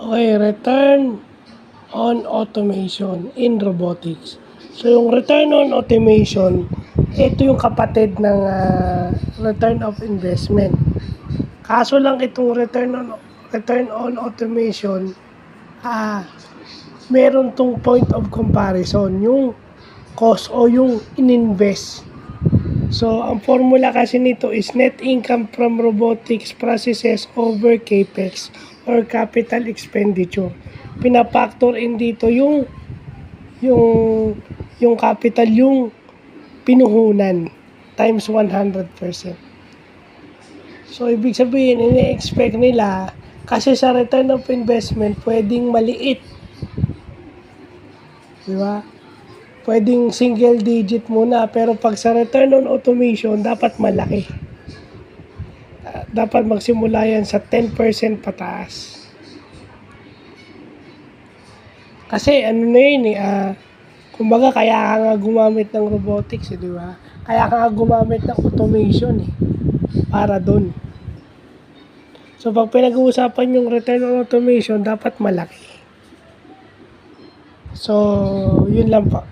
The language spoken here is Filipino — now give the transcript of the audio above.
Okay, return on automation in robotics. So, yung return on automation, ito yung kapatid ng return of investment. Kaso lang itong return on automation, meron tong point of comparison, yung cost o yung ininvest. So, ang formula kasi nito is net income from robotics processes over capex or capital expenditure. Pinapactor in dito yung capital, yung pinuhunan times 100%. So, ibig sabihin, ini-expect nila, kasi sa return of investment, pwedeng maliit. Diba? Pwedeng single digit muna, pero pag sa return on automation, dapat malaki. Dapat magsimula yan sa 10% pataas. Kasi ano na yun kumbaga kaya ka nga gumamit ng robotics, di ba? Kaya ka nga gumamit ng automation para doon. So pag pinag-uusapan yung return on automation, dapat malaki. So, yun lang po.